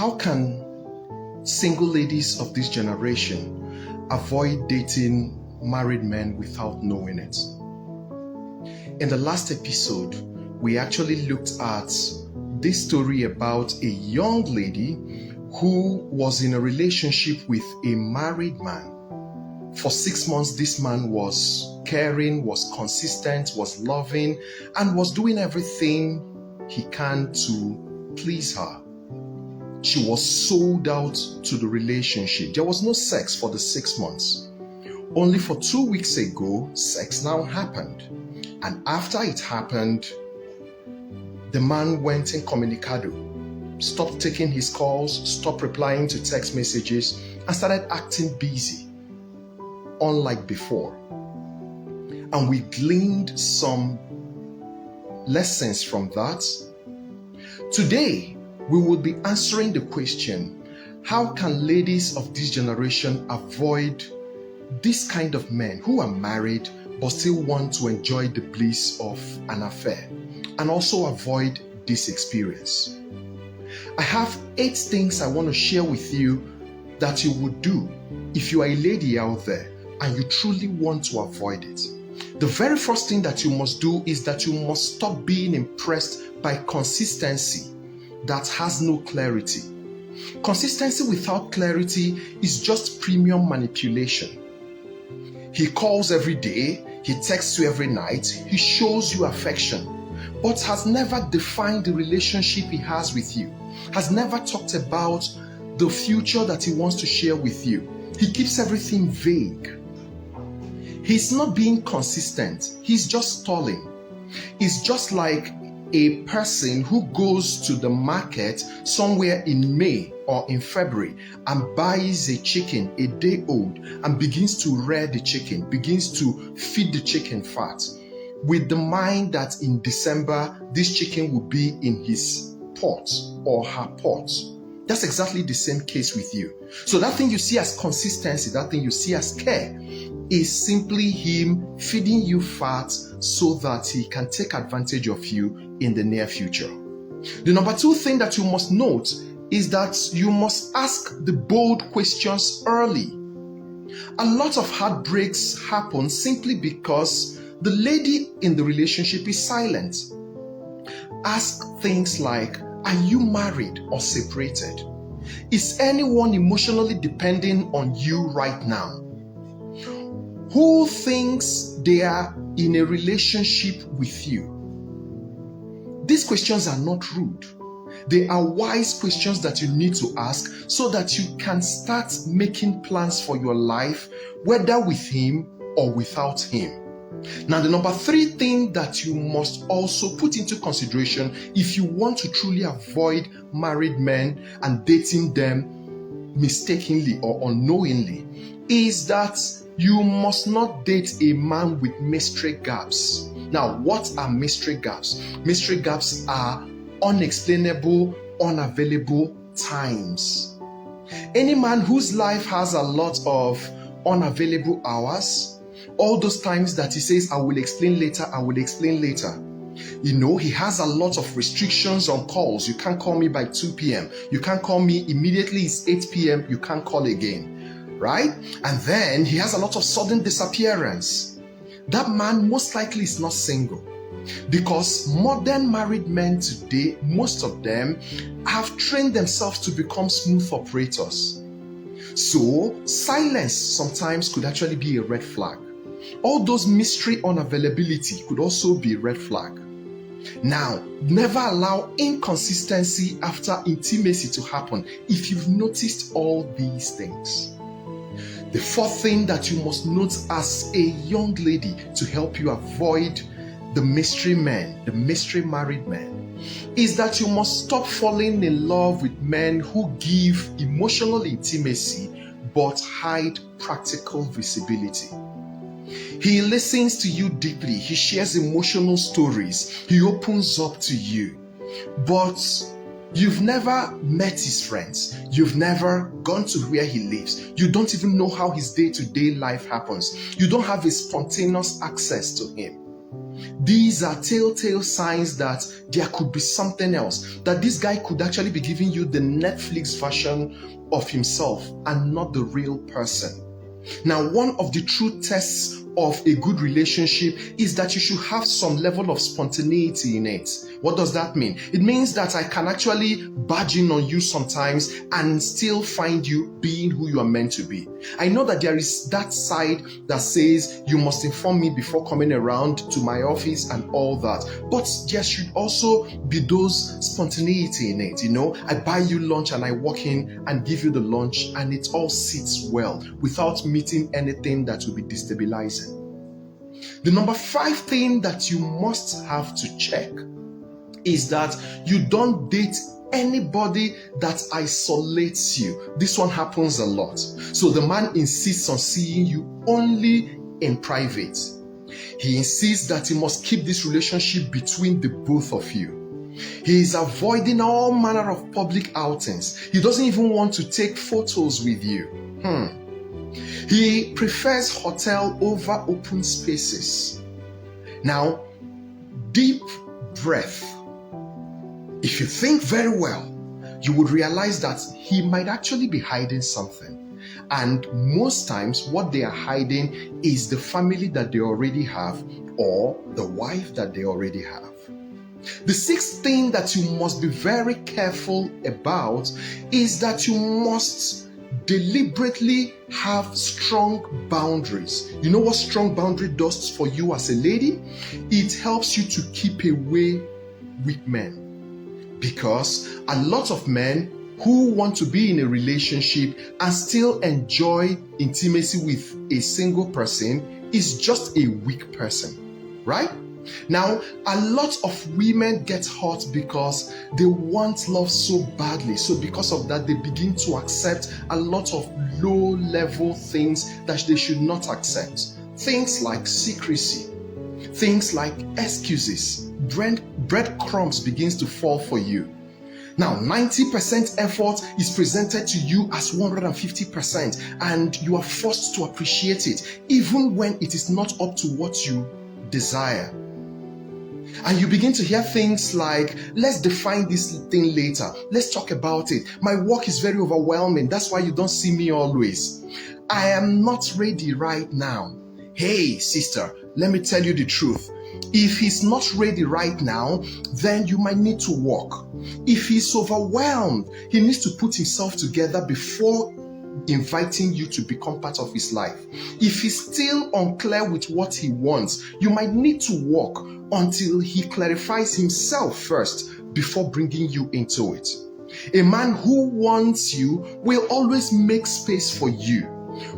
How can single ladies of this generation avoid dating married men without knowing it? In the last episode, we actually looked at this story about a young lady who was in a relationship with a married man. For 6 months, this man was caring, was consistent, was loving, and was doing everything he can to please her. She was sold out to the relationship. There was no sex for the 6 months. Only for 2 weeks ago, sex now happened. And after it happened, the man went incommunicado, stopped taking his calls, stopped replying to text messages, and started acting busy, unlike before. And we gleaned some lessons from that. Today, we will be answering the question, how can ladies of this generation avoid this kind of men who are married but still want to enjoy the bliss of an affair, and also avoid this experience? I have 8 things I want to share with you that you would do if you are a lady out there and you truly want to avoid it. The very first thing that you must do is that you must stop being impressed by consistency that has no clarity. Consistency without clarity is just premium manipulation. He calls every day, he texts you every night, he shows you affection, but has never defined the relationship he has with you, has never talked about the future that he wants to share with you. He keeps everything vague. He's not being consistent, he's just stalling. It's just like a person who goes to the market somewhere in May or in February and buys a chicken a day old and begins to rear the chicken, begins to feed the chicken fat, with the mind that in December this chicken will be in his pot or her pot. That's exactly the same case with you. So that thing you see as consistency, that thing you see as care, is simply him feeding you fat so that he can take advantage of you in the near future. The number 2 thing that you must note is that you must ask the bold questions early. A lot of heartbreaks happen simply because the lady in the relationship is silent. Ask things like, are you married or separated? Is anyone emotionally depending on you right now? Who thinks they are in a relationship with you? These questions are not rude. They are wise questions that you need to ask so that you can start making plans for your life, whether with him or without him. Now, the number 3 thing that you must also put into consideration if you want to truly avoid married men and dating them mistakenly or unknowingly is that you must not date a man with mystery gaps. Now, what are mystery gaps? Mystery gaps are unexplainable, unavailable times. Any man whose life has a lot of unavailable hours, all those times that he says, I will explain later, I will explain later. You know, he has a lot of restrictions on calls. You can't call me by 2 p.m. You can't call me immediately, it's 8 p.m. You can't call again, right? And then he has a lot of sudden disappearance. That man most likely is not single, because modern married men today, most of them have trained themselves to become smooth operators. So silence sometimes could actually be a red flag. All those mystery unavailability could also be a red flag. Now, never allow inconsistency after intimacy to happen if you've noticed all these things. The 4th thing that you must note as a young lady to help you avoid the mystery men, the mystery married men, is that you must stop falling in love with men who give emotional intimacy but hide practical visibility. He listens to you deeply, he shares emotional stories, he opens up to you, but you've never met his friends, you've never gone to where he lives, you don't even know how his day-to-day life happens, you don't have a spontaneous access to him. These are telltale signs that there could be something else, that this guy could actually be giving you the Netflix version of himself and not the real person. Now, one of the true tests of a good relationship is that you should have some level of spontaneity in it. What does that mean? It means that I can actually barge in on you sometimes and still find you being who you are meant to be. I know that there is that side that says you must inform me before coming around to my office and all that, but there should also be those spontaneity in it. I buy you lunch and I walk in and give you the lunch and it all sits well without meeting anything that will be destabilizing. The number 5 thing that you must have to check is that you don't date anybody that isolates you. This one happens a lot. So the man insists on seeing you only in private. He insists that he must keep this relationship between the both of you. He is avoiding all manner of public outings. He doesn't even want to take photos with you. He prefers hotel over open spaces. Now, deep breath. If you think very well, you would realize that he might actually be hiding something. And most times, what they are hiding is the family that they already have or the wife that they already have. The 6th thing that you must be very careful about is that you must deliberately have strong boundaries. You know what strong boundary does for you as a lady? It helps you to keep away weak men. Because a lot of men who want to be in a relationship and still enjoy intimacy with a single person is just a weak person, right? Now, a lot of women get hurt because they want love so badly. So because of that, they begin to accept a lot of low-level things that they should not accept. Things like secrecy, things like excuses. Breadcrumbs begins to fall for you. Now, 90% effort is presented to you as 150%, and you are forced to appreciate it, even when it is not up to what you desire. And you begin to hear things like, let's define this thing later. Let's talk about it. My work is very overwhelming. That's why you don't see me always. I am not ready right now. Hey, sister, let me tell you the truth. If he's not ready right now, then you might need to walk. If he's overwhelmed, he needs to put himself together before inviting you to become part of his life. If he's still unclear with what he wants, you might need to walk until he clarifies himself first before bringing you into it. A man who wants you will always make space for you,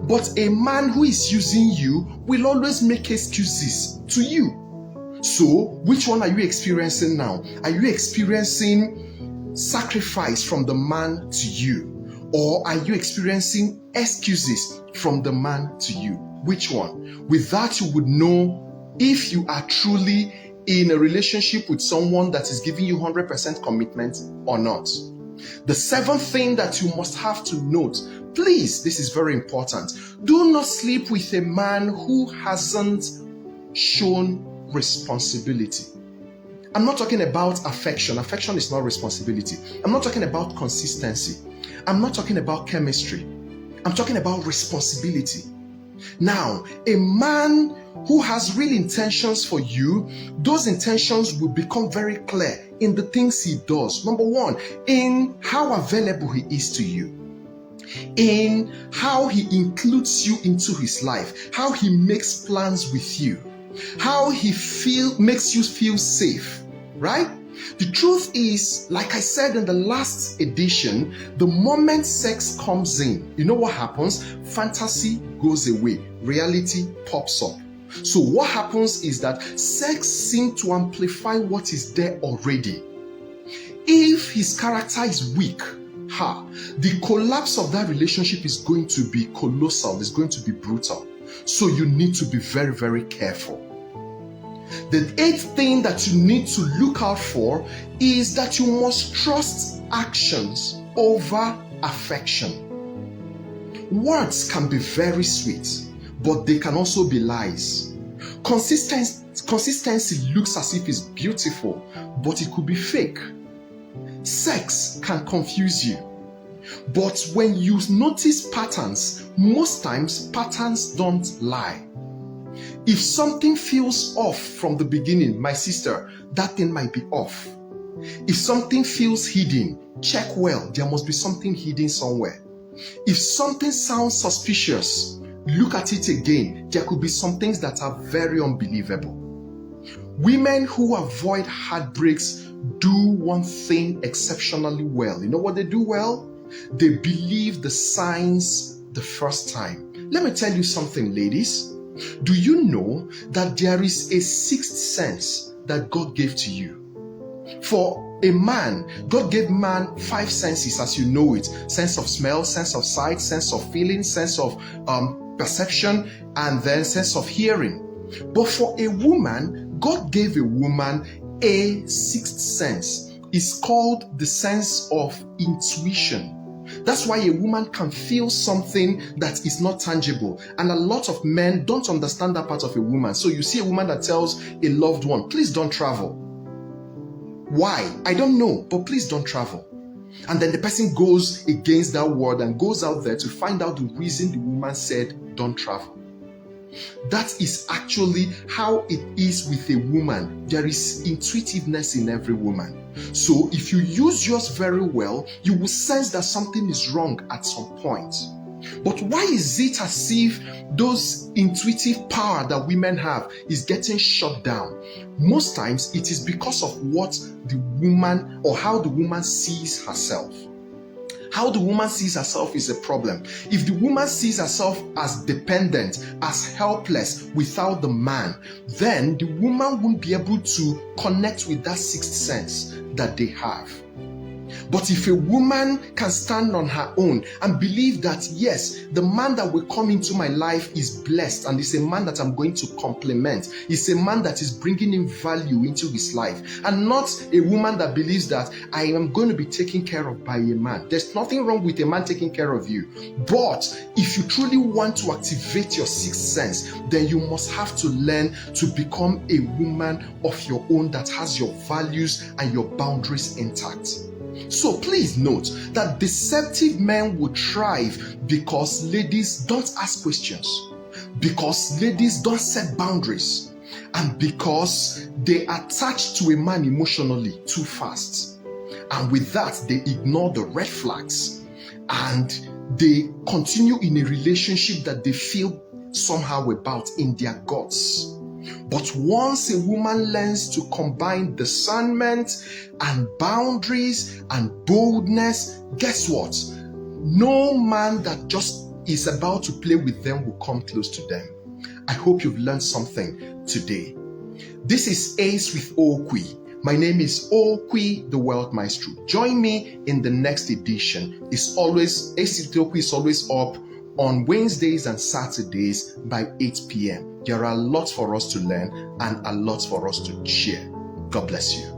but a man who is using you will always make excuses to you. So, which one are you experiencing now? Are you experiencing sacrifice from the man to you? Or are you experiencing excuses from the man to you? Which one? With that, you would know if you are truly in a relationship with someone that is giving you 100% commitment or not. The 7th thing that you must have to note, please, this is very important. Do not sleep with a man who hasn't shown responsibility. I'm not talking about affection. Affection is not responsibility. I'm not talking about consistency. I'm not talking about chemistry. I'm talking about responsibility. Now, a man who has real intentions for you, those intentions will become very clear in the things he does. Number 1, in how available he is to you, in how he includes you into his life, how he makes plans with you, how he makes you feel safe, right? The truth is, like I said in the last edition, the moment sex comes in, you know what happens? Fantasy goes away, reality pops up. So what happens is that sex seems to amplify what is there already. If his character is weak, the collapse of that relationship is going to be colossal, it's going to be brutal. So you need to be very, very careful. The 8th thing that you need to look out for is that you must trust actions over affection. Words can be very sweet, but they can also be lies. Consistency Consistency looks as if it's beautiful, but it could be fake. Sex can confuse you. But when you notice patterns, most times patterns don't lie. If something feels off from the beginning, my sister, that thing might be off. If something feels hidden, check well. There must be something hidden somewhere. If something sounds suspicious, look at it again. There could be some things that are very unbelievable. Women who avoid heartbreaks do one thing exceptionally well. You know what they do well? They believe the signs the first time. Let me tell you something, ladies. Do you know that there is a sixth sense that God gave to you? For a man, God gave man 5 senses as you know it. Sense of smell, sense of sight, sense of feeling, sense of perception, and then sense of hearing. But for a woman, God gave a woman a sixth sense. It's called the sense of intuition. That's why a woman can feel something that is not tangible. And a lot of men don't understand that part of a woman. So you see a woman that tells a loved one, please don't travel. Why? I don't know, but please don't travel. And then the person goes against that word and goes out there to find out the reason the woman said don't travel. That is actually how it is with a woman. There is intuitiveness in every woman. So if you use yours very well, you will sense that something is wrong at some point. But why is it as if those intuitive power that women have is getting shut down? Most times it is because of what the woman or how the woman sees herself. How the woman sees herself is a problem. If the woman sees herself as dependent, as helpless without the man, then the woman won't be able to connect with that sixth sense that they have. But if a woman can stand on her own and believe that, yes, the man that will come into my life is blessed and is a man that I'm going to compliment, is a man that is bringing in value into his life, and not a woman that believes that I am going to be taken care of by a man. There's nothing wrong with a man taking care of you. But if you truly want to activate your sixth sense, then you must have to learn to become a woman of your own that has your values and your boundaries intact. So please note that deceptive men will thrive because ladies don't ask questions, because ladies don't set boundaries, and because they attach to a man emotionally too fast. And with that, they ignore the red flags and they continue in a relationship that they feel somehow about in their guts. But once a woman learns to combine discernment and boundaries and boldness, guess what? No man that just is about to play with them will come close to them. I hope you've learned something today. This is Ace with Okwi. My name is Okwi, the Wealth Maestro. Join me in the next edition. Ace with Okwi is always up on Wednesdays and Saturdays by 8 p.m. There are lots for us to learn and a lot for us to share. God bless you.